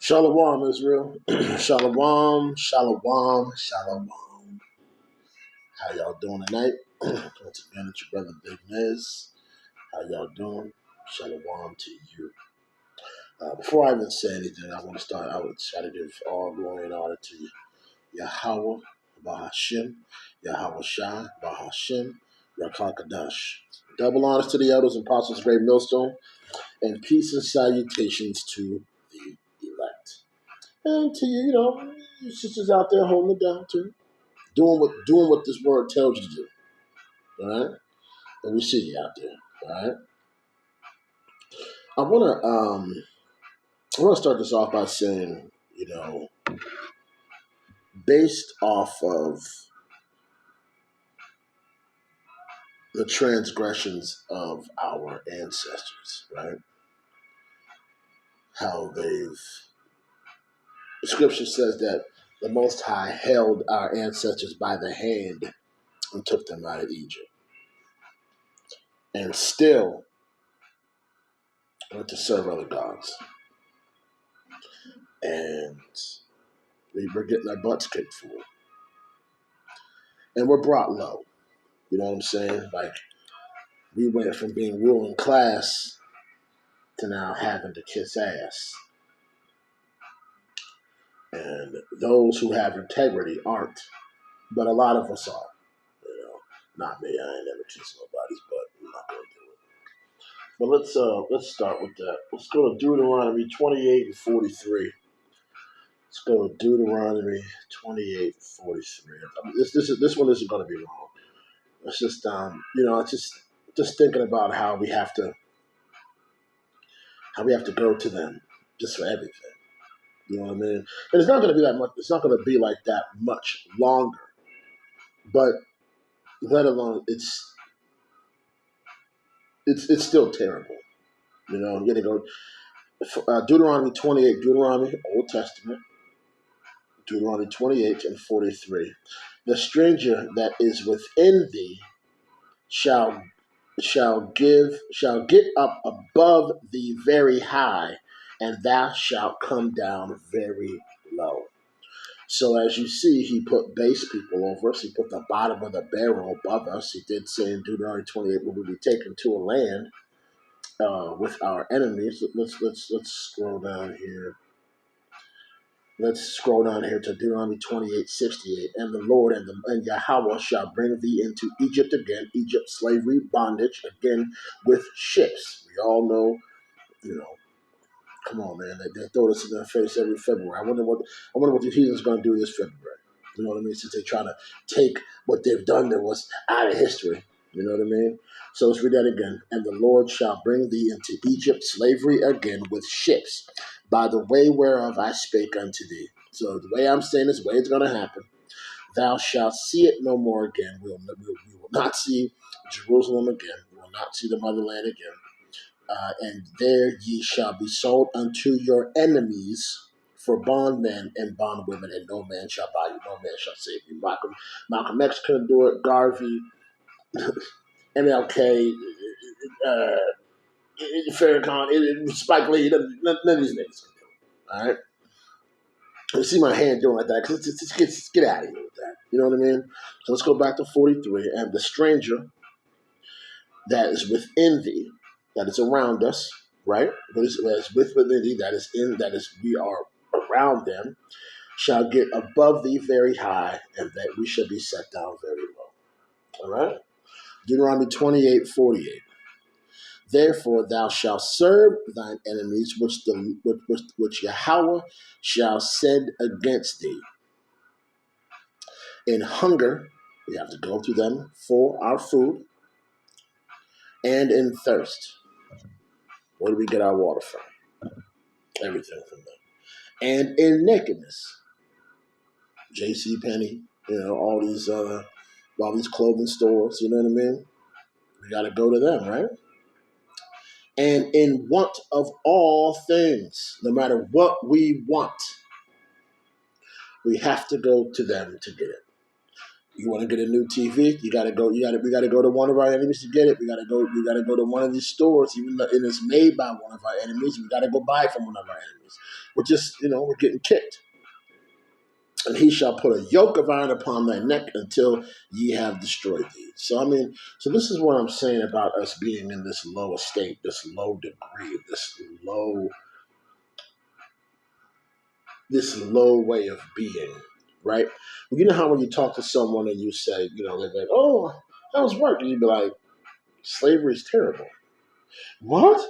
Shalom, Israel. Shalom, shalom, shalom. How y'all doing tonight? Once again, it's your brother Big Nez. How y'all doing? Shalom to you. Before I even say anything, I want to start. I would try to give all glory and honor to Yahweh, Bahashim, Yahweh Shai, Bahashim, Rakakadash. Double honors to the elders and apostles, great millstone, and peace and salutations to the elect. And to you sisters out there holding it down too, doing what this word tells you to do. All right, and we see you out there. All right. I wanna start this off by saying, based off of the transgressions of our ancestors, right? How the scripture says that the Most High held our ancestors by the hand and took them out of Egypt, and still went to serve other gods. And we were getting our butts kicked for it. And we're brought low. You know what I'm saying? Like, we went from being ruling class to now having to kiss ass. And those who have integrity aren't. But a lot of us are. Not me. I ain't never kissed nobody's butt. I'm not going to do it. But let's start with that. Let's go to Deuteronomy 28 and 43. Let's go to Deuteronomy 28 and 43. This one isn't going to be long. It's just it's just thinking about how we have to go to them just for everything. You know what I mean? And it's not going to be that much. It's not going to be like that much longer. But let alone it's still terrible. I'm going to go Deuteronomy 28, Deuteronomy Old Testament, Deuteronomy 28 and 43. The stranger that is within thee shall get up above thee very high, and thou shalt come down very low. So as you see, he put base people over us. He put the bottom of the barrel above us. He did say in Deuteronomy 28, we will be taken to a land with our enemies. Let's scroll down here. Let's scroll down here to Deuteronomy 28:68. And the Lord and Yahweh shall bring thee into Egypt again, Egypt, slavery, bondage, again with ships. We all know, come on, man. They throw this in their face every February. I wonder what the heathens going to do this February. You know what I mean? Since they try to take what they've done that was out of history. You know what I mean? So let's read that again. And the Lord shall bring thee into Egypt, slavery again with ships, by the way whereof I spake unto thee. So the way I'm saying this, the way it's going to happen, thou shalt see it no more again. We will not see Jerusalem again. We will not see the motherland again. And there ye shall be sold unto your enemies for bondmen and bondwomen, and no man shall buy you, no man shall save you. Malcolm X couldn't do it, Garvey, MLK, Farrakhan, Spike Lee, none of these niggas can do it. All right? You see my hand doing like that, because it's get out of here with that. You know what I mean? So let's go back to 43. And the stranger that is within thee, that is around us, right? That is within thee, we are around them, shall get above thee very high, and that we shall be set down very low. All right? Deuteronomy 28:48. Therefore thou shalt serve thine enemies, which Yahweh shall send against thee. In hunger, we have to go to them for our food, and in thirst. Where do we get our water from? Everything from them. And in nakedness, J.C. Penney, all these clothing stores, you know what I mean? We got to go to them, right? And in want of all things, no matter what we want, we have to go to them to get it. You want to get a new TV? You gotta go. We gotta go to one of our enemies to get it. We gotta go. We gotta go to one of these stores, even though it is made by one of our enemies. We gotta go buy from one of our enemies. We're just, we're getting kicked. And he shall put a yoke of iron upon thy neck until ye have destroyed thee. So I mean, so this is what I'm saying about us being in this low estate, this low degree, this low way of being, right? You know how when you talk to someone and you say, they're like, "Oh, how's work?" And you be like, "Slavery is terrible." What?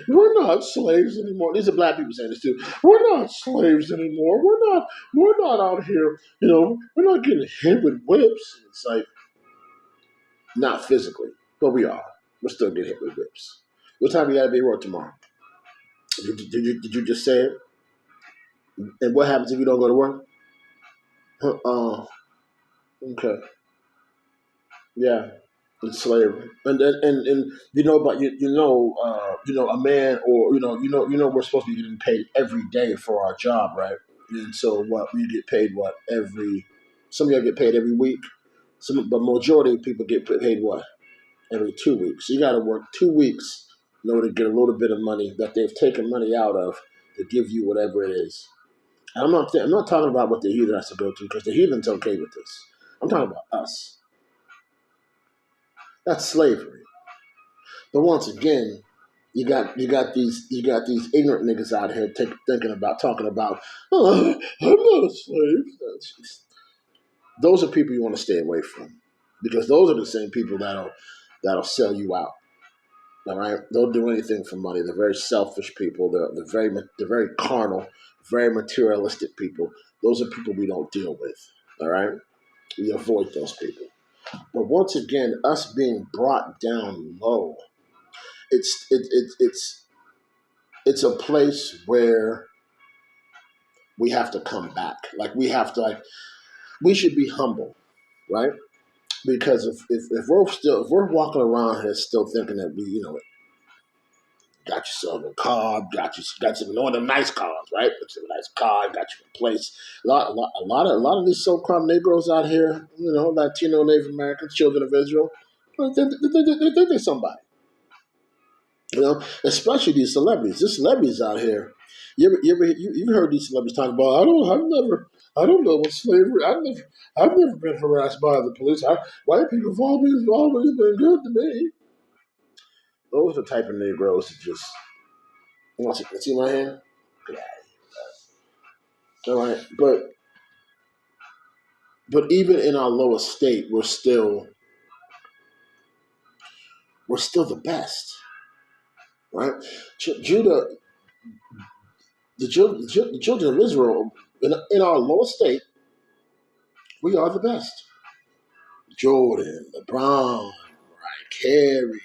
We're not slaves anymore. These are black people saying this too. We're not slaves anymore. We're not out here, we're not getting hit with whips. It's like, not physically, but we are. We're still getting hit with whips. What time you gotta be at work tomorrow? Did you just say it? And what happens if you don't go to work? Okay. Yeah. It's slavery, and but a man, or we're supposed to be getting paid every day for our job, right? And so what we get paid some of y'all get paid every week, but majority of people get paid what, every 2 weeks. So you got to work 2 weeks in order to get a little bit of money that they've taken money out of to give you whatever it is. And I'm not talking about what the heathen has to go through, because the heathen's okay with this. I'm talking about us. That's slavery. But once again, you got these ignorant niggas out here talking about, "Oh, I'm not a slave." Those are people you want to stay away from, because those are the same people that'll sell you out. All right, they'll do anything for money. They're very selfish people. They're very carnal, very materialistic people. Those are people we don't deal with. All right, we avoid those people. But once again, us being brought down low, it's a place where we have to come back. Like, we should be humble, right? Because if we're walking around here still thinking that we, got yourself a car, got some one of them nice cars, right? Got you a nice car, got you a place. A lot of these so-called Negroes out here, Latino, Native Americans, children of Israel, they're somebody. Especially these celebrities. These celebrities out here. You've heard these celebrities talk about, I don't know what slavery. I've never been harassed by the police. White people have always been good to me. Those are the type of Negroes that just, you want to see my hand? Yeah. All right, but even in our lowest state, we're still the best, right? Judah, the children of Israel, in our lowest state, we are the best. Jordan, LeBron, Mariah Carey,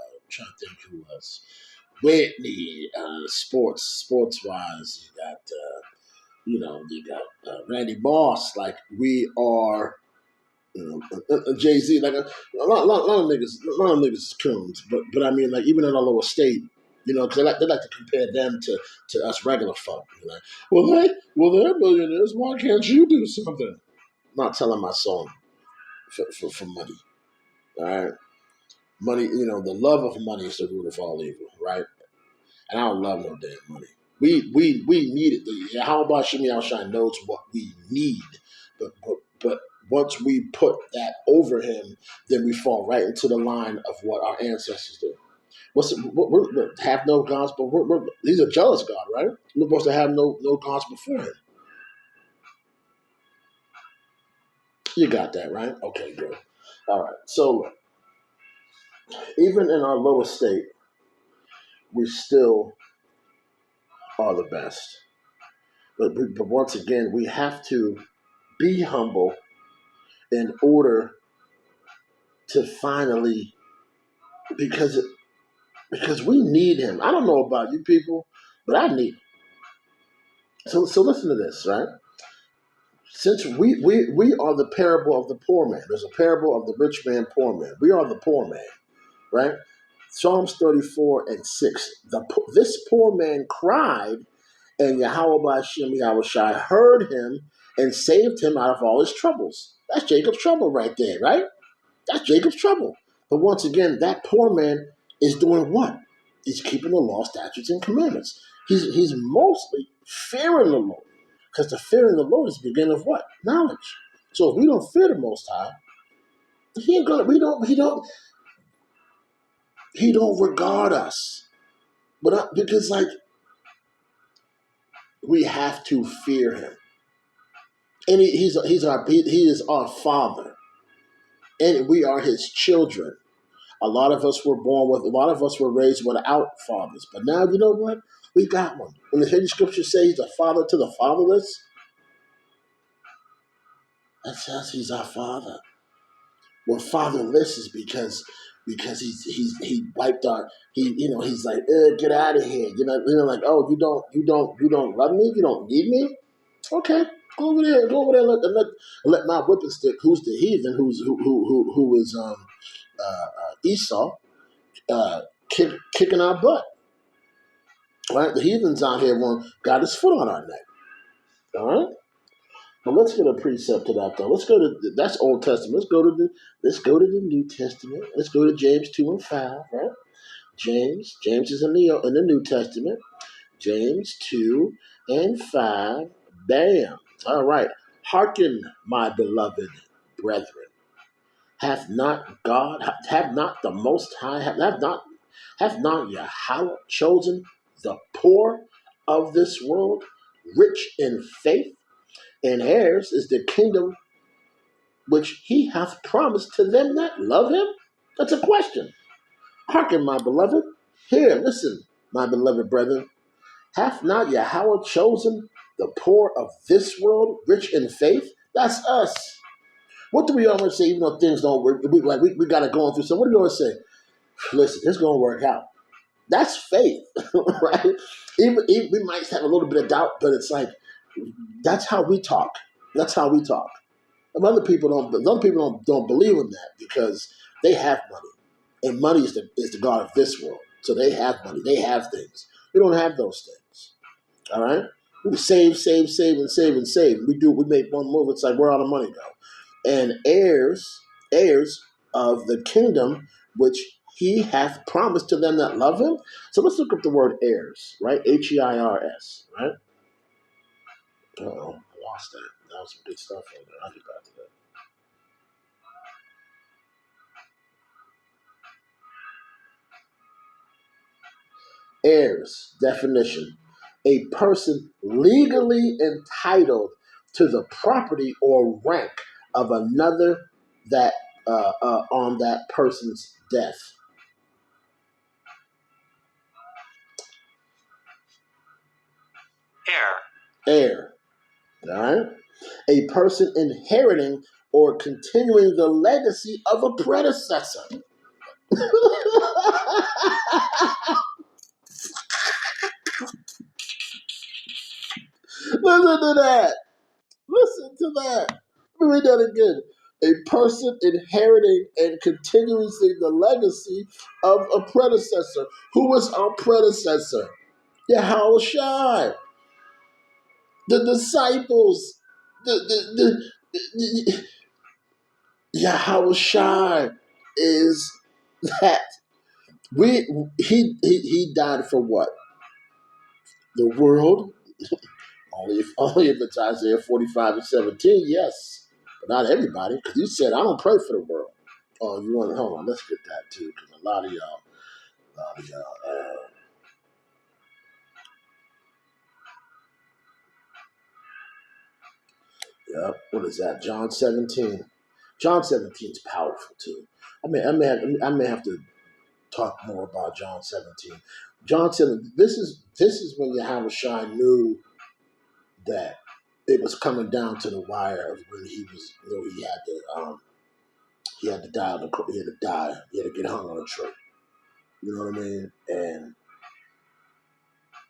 I'm trying to think who else. Whitney, sports wise, you got Randy Moss. Like, we are, Jay Z. Like, a lot of niggas, is coons. But I mean, like, even in our lower state, because they like to compare them to us regular folk. Like, they're millionaires. Why can't you do something? I'm not telling my song for money. All right, money. The love of money is the root of all evil, right? And I don't love no damn money. We need it. How about Shimmy Shine knows what we need, but once we put that over him, then we fall right into the line of what our ancestors did. We have no gods, but he's a jealous God, right? We're supposed to have no gods before him. You got that right? Okay, good. All right. So even in our lowest state, we still are the best. But once again, we have to be humble in order to finally, because we need him. I don't know about you people, but I need him. So listen to this, right? Since we are the parable of the poor man, there's a parable of the rich man, poor man. We are the poor man, right? Psalms 34:6. This poor man cried, and Yahweh Hashem Yahushai heard him and saved him out of all his troubles. That's Jacob's trouble right there, right? That's Jacob's trouble. But once again, that poor man is doing what? He's keeping the law, statutes, and commandments. He's mostly fearing the Lord. Because the fear of the Lord is the beginning of what? Knowledge. So if we don't fear the Most High, he ain't gonna. He don't regard us. But because like we have to fear him, and he is our Father, and we are his children. A lot of us were raised without fathers, but now you know what? We got one. When the Holy Scripture says he's a father to the fatherless, that says he's our Father. We're fatherless is because he wiped our he's like get out of here, like, oh, you don't love me, you don't need me. Okay, go over there and let my whipping stick, who's the heathen, who is Esau, kicking our butt. Right, the heathens out here got his foot on our neck. All right. But let's get a precept to that though. That's Old Testament. Let's go to the New Testament. Let's go to James 2:5, right? James is in the New Testament. James 2:5. Bam. All right. Hearken, my beloved brethren. Have not the Most High, have not Yahweh chosen the poor of this world, rich in faith, and heirs is the kingdom which he hath promised to them that love him? That's a question. Hearken, my beloved. Here, listen, my beloved brethren. Hath not Yahweh chosen the poor of this world, rich in faith? That's us. What do we always say, even though things don't work? We got it going through. So what do we always say? Listen, it's going to work out. That's faith, right? Even we might have a little bit of doubt, but it's like, that's how we talk. That's how we talk. And other people don't believe in that because they have money, and money is the god of this world. So they have money, they have things. We don't have those things. All right, we save, and save. We make one move. It's like, where all the money go? And heirs of the kingdom which he hath promised to them that love him. So let's look up the word heirs, right? Heirs, right? Oh, I lost that. That was some good stuff on there. I'll get back to that. Heirs, definition: a person legally entitled to the property or rank of another that on that person's death. Heir. All right? A person inheriting or continuing the legacy of a predecessor. Listen to that. Listen to that. Let me read that again. A person inheriting and continuing the legacy of a predecessor. Who was our predecessor? Yahushua. The disciples. The Yahushua is that. He died for what? The world? Only if it's Isaiah 45:17, yes. But not everybody, because he said, I don't pray for the world. Oh, you want to, hold on, let's get that too, because a lot of y'all, what is that? John 17. John 17 is powerful too. I may have to talk more about John 17. John 7, this is when Yahushua knew that it was coming down to the wire of when he had to die he had to get hung on a tree. You know what I mean? And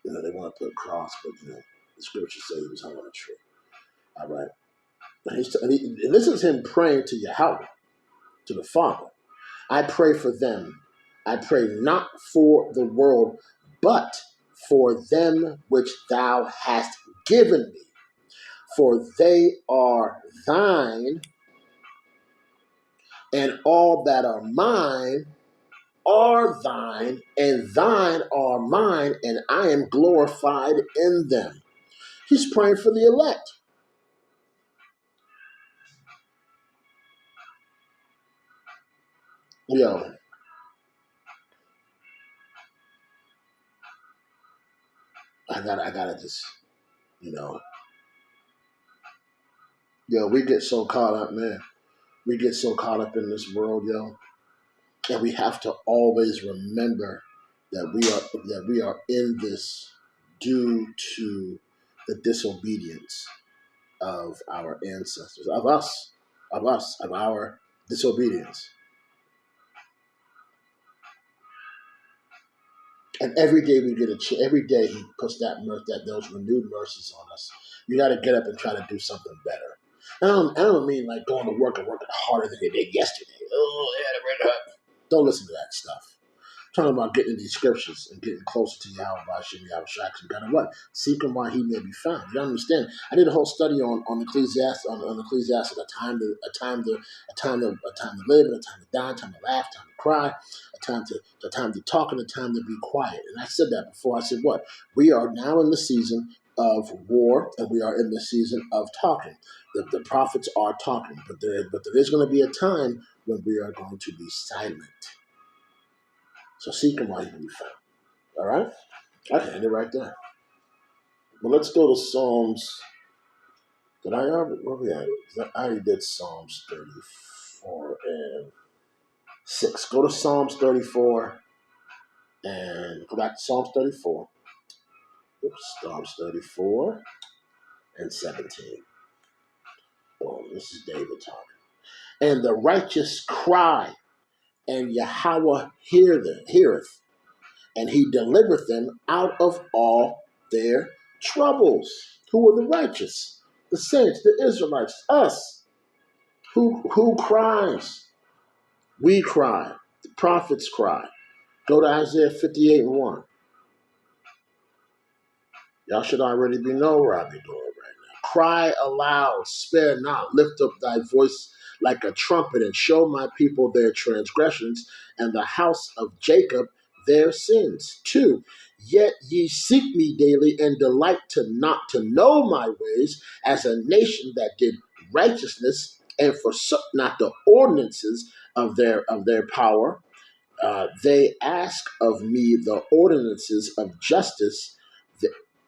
they want to put a cross, but the scripture says he was hung on a tree. All right. And this is him praying to Yahweh, to the Father. I pray for them. I pray not for the world, but for them which thou hast given me. For they are thine, and all that are mine are thine, and thine are mine, and I am glorified in them. He's praying for the elect. Yo, I gotta just, you know, we get so caught up, man. We get so caught up in this world, yo, and we have to always remember that we are in this due to the disobedience of our ancestors, of our disobedience. And every day we get every day he puts those renewed mercies on us. You got to get up and try to do something better. I don't mean like going to work and working harder than you did yesterday. Oh, yeah, the red hot. Don't listen to that stuff. Talking about getting in these scriptures and getting closer to Yahweh Hashem Yahweh Shai, God, and what? Seek him while he may be found. You understand? I did a whole study on Ecclesiastes, on Ecclesiastes, a time to live, and a time to die, a time to laugh, a time to cry, a time to talk, and a time to be quiet. And I said that before. I said what? We are now in the season of war, and we are in the season of talking. The prophets are talking, but there is going to be a time when we are going to be silent. So seek him while he can be found. All right? I can end it right there. But let's go to Psalms. Did I already? Where we at? I already did Psalms 34 and 6. Go to Psalms 34 and go back to Psalms 34. Oops, Psalms 34 and 17. Boom. This is David talking. And the righteous cry, and Yahweh heareth, and he delivereth them out of all their troubles. Who are the righteous? The saints, the Israelites, us. Who cries? We cry. The prophets cry. Go to Isaiah 58 and 1. Y'all should already be know where I be doing right now. Cry aloud, spare not, lift up thy voice like a trumpet, and show my people their transgressions, and the house of Jacob their sins. 2. Yet ye seek me daily, and delight not to know my ways, as a nation that did righteousness, and forsook not the ordinances of their power. They ask of me the ordinances of justice.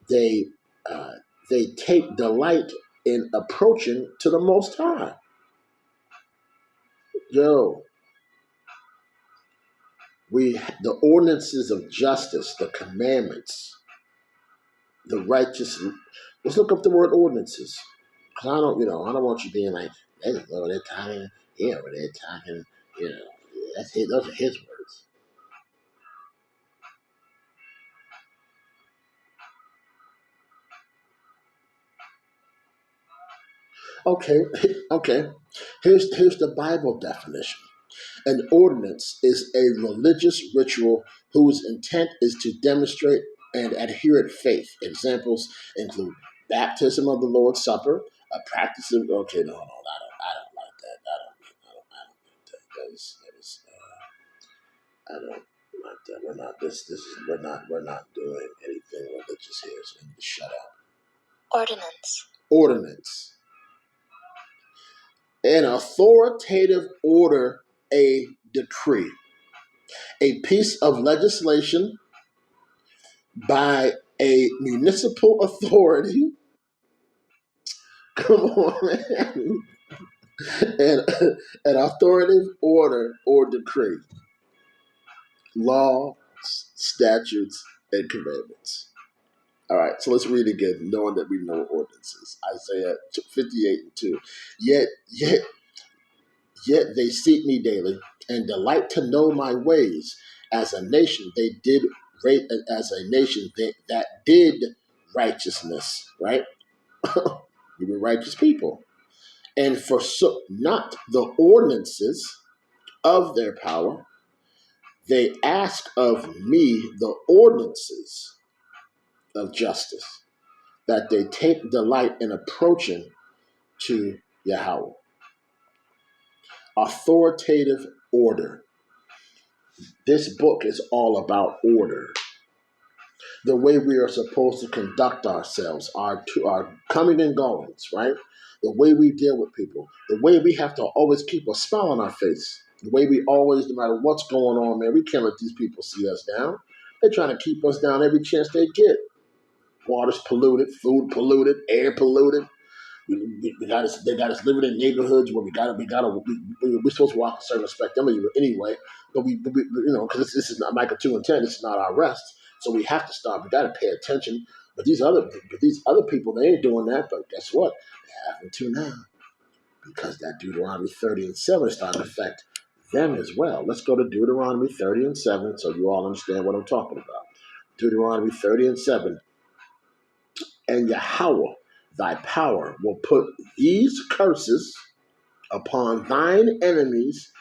They uh, they take delight in approaching to the Most High. Yo, the ordinances of justice, the commandments, the righteous. Let's look up the word ordinances. Cause I don't want you being like, they're talking, they're talking, those are his words. Okay, okay. Here's the Bible definition. An ordinance is a religious ritual whose intent is to demonstrate and adherent faith. Examples include baptism of the Lord's Supper, a practice of no, I don't like that. I don't like that. I don't like that. We're not doing anything religious here. So we need to shut up. Ordinance. An authoritative order, a decree, a piece of legislation by a municipal authority. Come on, man. An authoritative order or decree, law, statutes, and commandments. All right, so let's read again, knowing that we know ordinances. Isaiah 58 and 2. Yet they seek me daily and delight to know my ways. As a nation, that did righteousness, right? We were righteous people. And forsook not the ordinances of their power. They ask of me the ordinances of justice. that they take delight in approaching to Yahweh. Authoritative order. This book is all about order. The way we are supposed to conduct ourselves, our coming and goings, right? The way we deal with people, the way we have to always keep a smile on our face, the way we always, no matter what's going on, man, we can't let these people see us down. They're trying to keep us down every chance they get. Water's polluted, food polluted, air polluted. They got us living in neighborhoods where we're supposed to walk a certain respect anyway, but because this is not Micah 2:10, this is not our rest, so we have to stop. We got to pay attention. But these other people, they ain't doing that. But guess what? They're having to now, because that Deuteronomy 30:7 is starting to affect them as well. Let's go to Deuteronomy 30:7, so you all understand what I'm talking about. Deuteronomy 30:7. And Yahweh, thy power, will put these curses upon thine enemies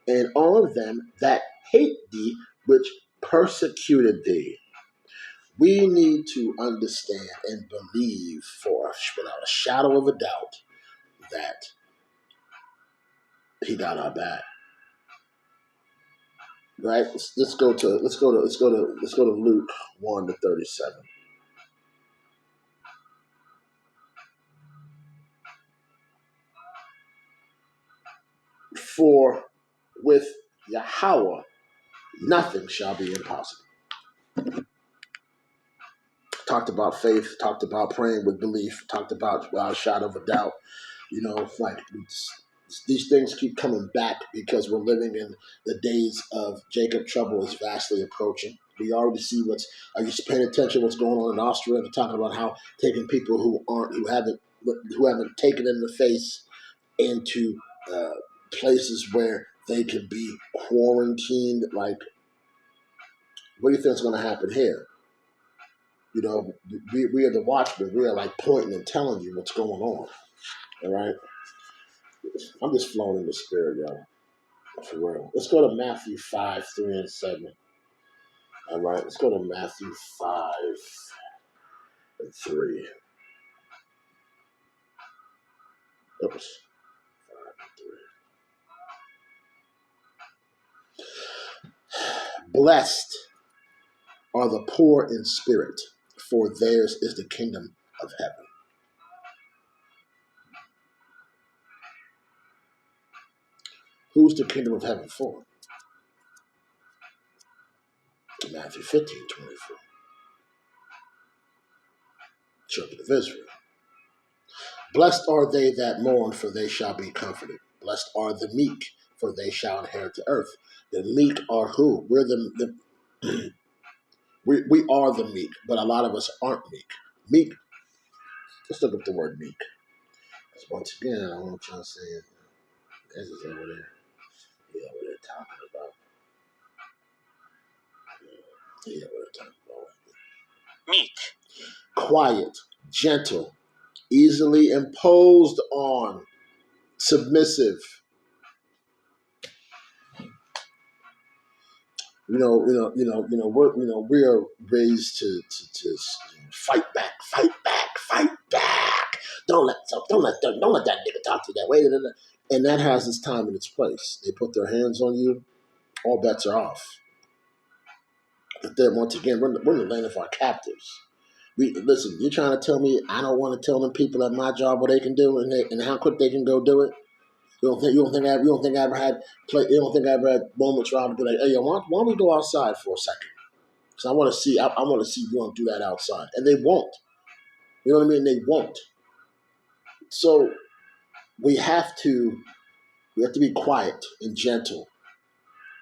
and on them that hate thee, which persecuted thee. We need to understand and believe without a shadow of a doubt that he got our back. Right? Let's go to Luke 1:37. For with Yahweh nothing shall be impossible. Talked about faith, talked about praying with belief, talked about without a shadow of a doubt. These things keep coming back because we're living in the days of Jacob trouble is vastly approaching. We already see are you paying attention to what's going on in Austria? They're talking about how taking people who haven't taken in the face into places where they could be quarantined. Like, what do you think is going to happen here? We are the watchmen. We are like pointing and telling you what's going on. All right? I'm just flowing in the spirit, y'all. For real. Let's go to Matthew 5:3-7. All right? Let's go to Matthew 5:3. Oops. 5:3. Blessed are the poor in spirit, for theirs is the kingdom of heaven. Who's the kingdom of heaven for? Matthew 15:24. Children of Israel. Blessed are they that mourn, for they shall be comforted. Blessed are the meek, for they shall inherit the earth. The meek are who? We're we are the meek, but a lot of us aren't meek. Meek. Let's look up the word meek. Because once again, I want y'all to say it. This is over there. Yeah, what they're talking about. Yeah, what they're talking about. Meek. Quiet, gentle, easily imposed on, submissive. We are raised to fight back, fight back, fight back. Don't let that nigga talk to you that way. And that has its time and its place. They put their hands on you, all bets are off. But then once again, we're in the land of our captives. Listen. You're trying to tell me I don't want to tell them people at my job what they can do and how quick they can go do it? You don't think I ever had moments where I would be like, hey, why don't we go outside for a second? Because I want to see you want to do that outside. And they won't. You know what I mean? They won't. So we have to be quiet and gentle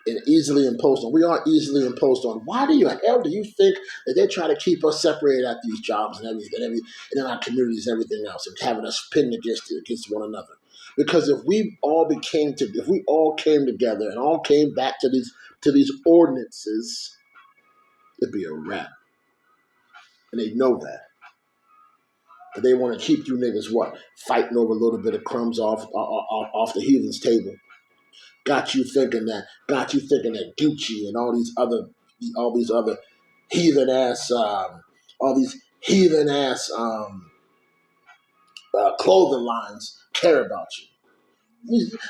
and easily imposed on. We aren't easily imposed on. Why do you think that they try to keep us separated at these jobs and everything, and in our communities and everything else, and having us pinned against one another? Because if we all came together and all came back to these ordinances, it'd be a wrap. And they know that. But they want to keep you niggas fighting over a little bit of crumbs off the heathen's table. Got you thinking that Gucci and all these other heathen ass all these heathen ass clothing lines care about you.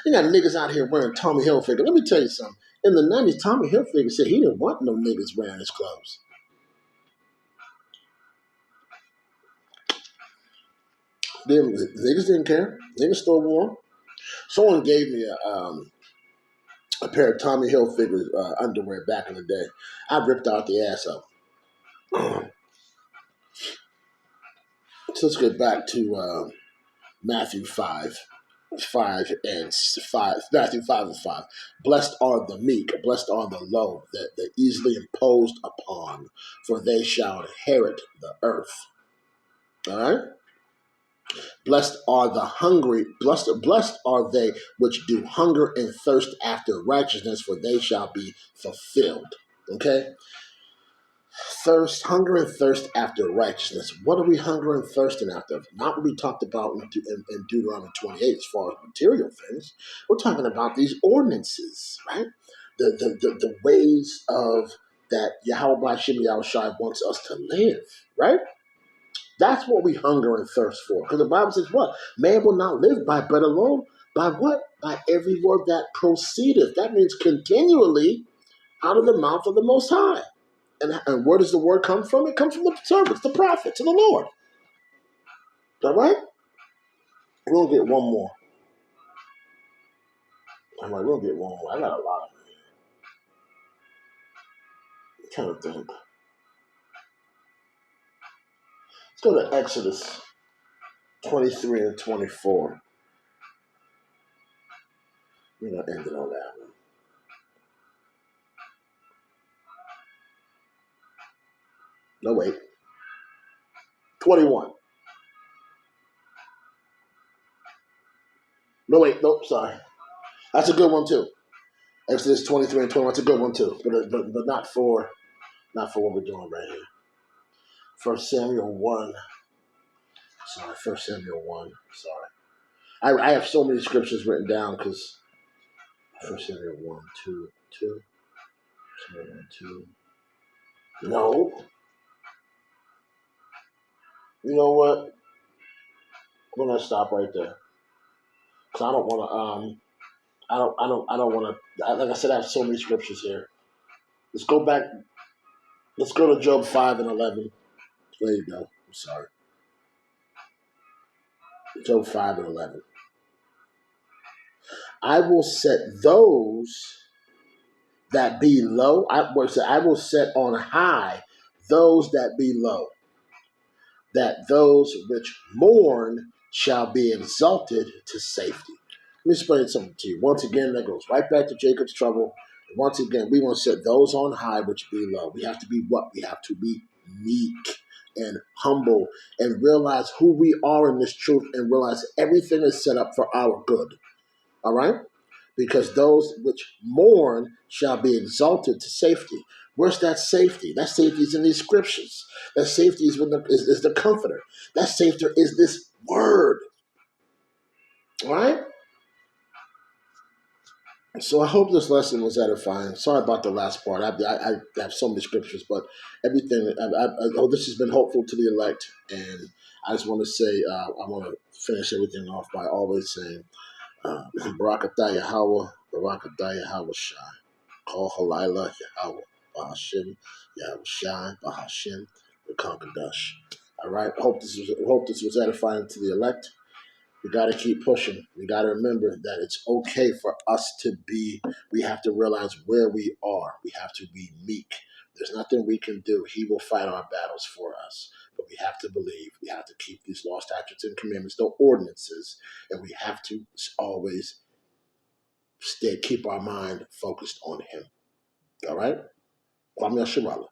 You got niggas out here wearing Tommy Hilfiger. Let me tell you something. In the 90s, Tommy Hilfiger said he didn't want no niggas wearing his clothes. Niggas didn't care. Niggas still wore them. Someone gave me a pair of Tommy Hilfiger underwear back in the day. I ripped out the ass of them. So let's get back to Matthew 5. 5 and 5. Matthew 5 and 5. Blessed are the meek, blessed are the low, the easily imposed upon, for they shall inherit the earth. All right? Blessed are the hungry, blessed are they which do hunger and thirst after righteousness, for they shall be fulfilled. Okay? Hunger and thirst after righteousness. What are we hunger and thirsting after? Not what we talked about in Deuteronomy 28 as far as material things. We're talking about these ordinances, right? The ways of that Yahweh Bashim Yahushai wants us to live, right? That's what we hunger and thirst for. Because the Bible says what? Man will not live by bread alone. By what? By every word that proceedeth. That means continually out of the mouth of the Most High. And where does the word come from? It comes from the servants, the prophets, and the Lord. All right? We're going to get one more. I'm like, we'll get one more. I got a lot of them. I'm trying to think. Let's go to Exodus 23 and 24. We're going to end it on that one. No, wait. 21. No, wait. Nope, sorry. That's a good one, too. Exodus 23 and 21. That's a good one, too. But not for what we're doing right here. 1 Samuel 1. Sorry, 1 Samuel 1. Sorry. I have so many scriptures written down because 1 Samuel 1, 2, 2. 2. No. You know what? I'm gonna stop right there. Cause I don't wanna I don't wanna like I said, I have so many scriptures here. Let's go back. Let's go to Job 5 and 11. There you go. I'm sorry. Job 5 and 11. I will set those that be low. I will set on high those that be low, that those which mourn shall be exalted to safety. Let me explain something to you. Once again, that goes right back to Jacob's trouble. And once again, we want to set those on high which be low. We have to be what? We have to be meek and humble and realize who we are in this truth and realize everything is set up for our good. All right? Because those which mourn shall be exalted to safety. Where's that safety? That safety is in these scriptures. That safety is is the comforter. That safety is this word. All right? So I hope this lesson was edifying. Sorry about the last part. I have so many scriptures, but everything. This has been hopeful to the elect, and I just want to say I want to finish everything off by always saying, Barakatah Yahweh, Barakatah Yahweh Shai, Kol Halila Yahweh, Bahashim Yahweh Shai, Bahashim Rekankadosh. All right. Hope this was edifying to the elect. We got to keep pushing. We got to remember that it's okay for us to be, we have to realize where we are. We have to be meek. There's nothing we can do. He will fight our battles for us. But we have to believe. We have to keep these law, statutes, and commandments, the ordinances. And we have to always keep our mind focused on him. All right? Kwame Shirala.